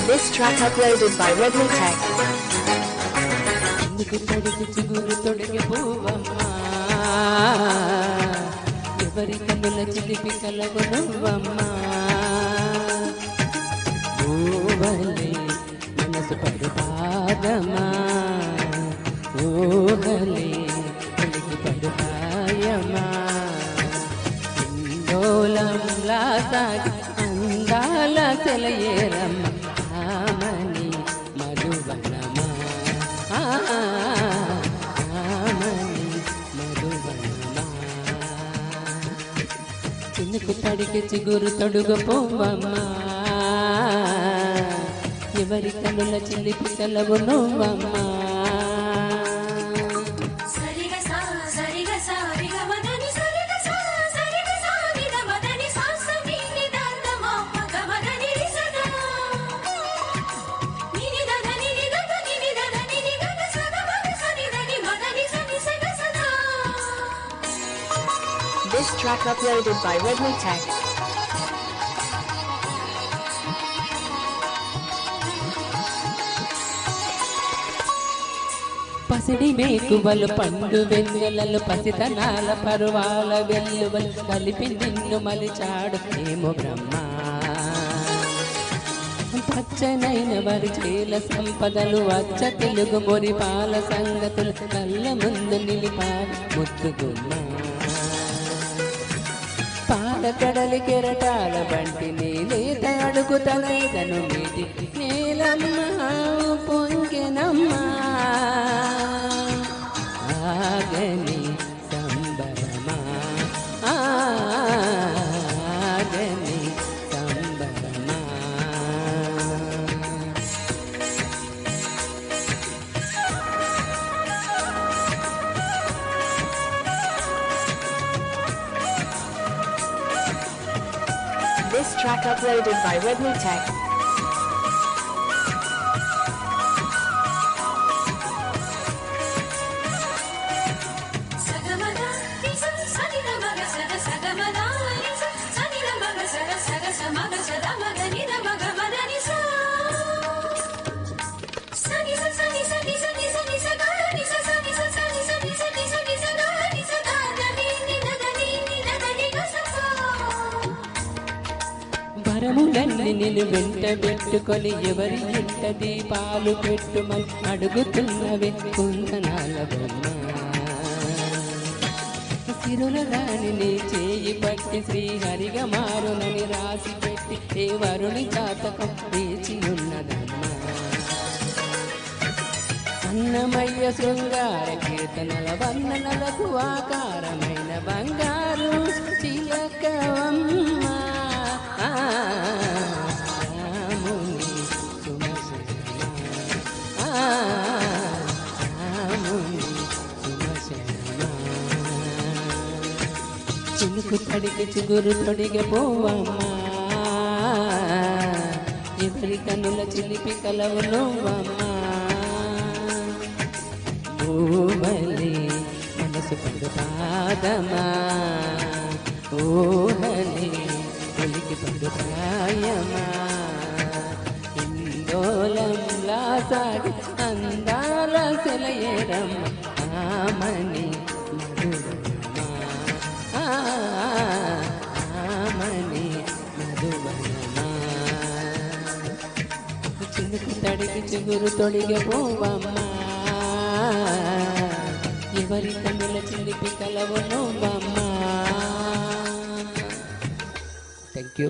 This track uploaded by Redmi Tech. ఎందుకు తడికి చిగురు తొడిగే పువ్వమ్మా ఎవరి కన్నుల చిలిపి కలవు నువ్వమ్మా ఓవలే మనసు పడుపాదమా ఓహలే కలిగి పడుపాయమా ఇందోలంలా సాగి అందాల సెలయేరమ్మ ఆమని మధువనమా ఆమని మధువనమా చినుకు తడికి చిగురు తొడుగు పోవమ్మా ఎవరి కనుల చిలిపి కలవు నువ్వమ్మా This track uploaded by Redmi Tech. పసిడి మేకువలు పండు వెన్నెలలు పసితనాల పరువాల వెల్లువలు కలిపి నిన్ను మలిచాడు ఏమో బ్రహ్మ పచ్చనైన వరి చేల సంపదలు వచ్చ తెలుగు మొరి పాల సంగతులు కళ్ళ ముందు నిలిపాడు ముద్దుగుమ్మ పాల కడలి కెరటాల బంటి నీలేత అడుగుతనైదను మీది నేలమ్మ పొంగెనమ్మా ఆగని సంబరమా ఆగని సంబరమా This track uploaded by Redmi Tech. వరములన్నీ నిన్ను వెంట పెట్టుకొని ఎవరి ఇంట దీపాలు పెట్టుమని అడుగుతున్నవే కుందనాల బొమ్మ సిరుల రాణి నీ చేయి పట్టి శ్రీహరిగా మారునని రాసి పెట్టి ఏ వరుని జాతకం వేచి ఉన్నదమ్మా అన్నమయ్య శృంగార కీర్తనల వర్ణనలకు ఆకారమైన బంగారు చిలకవమ్మ రాముని సుమశరణ రాముని సుమశరణ చినుకు తడికి చిగురు తొడిగే పోవమ్మా ఎవరి కన్నుల చిలిపి కలవు నువ్వమ్మా ఓవలే మనసు పడుపాదమా ఓహలే ఒలికి పడుపాయమా ఇందోలంలా సాగి అందాల సెలయేరమ్మ ఆమని మధువనమా ఆమని మధువనమా చినుకు తడికి చిగురు తొడిగే పోవమ్మా ఎవరి కన్నుల చిలిపి కలవు నువ్వమ్మా. Thank you.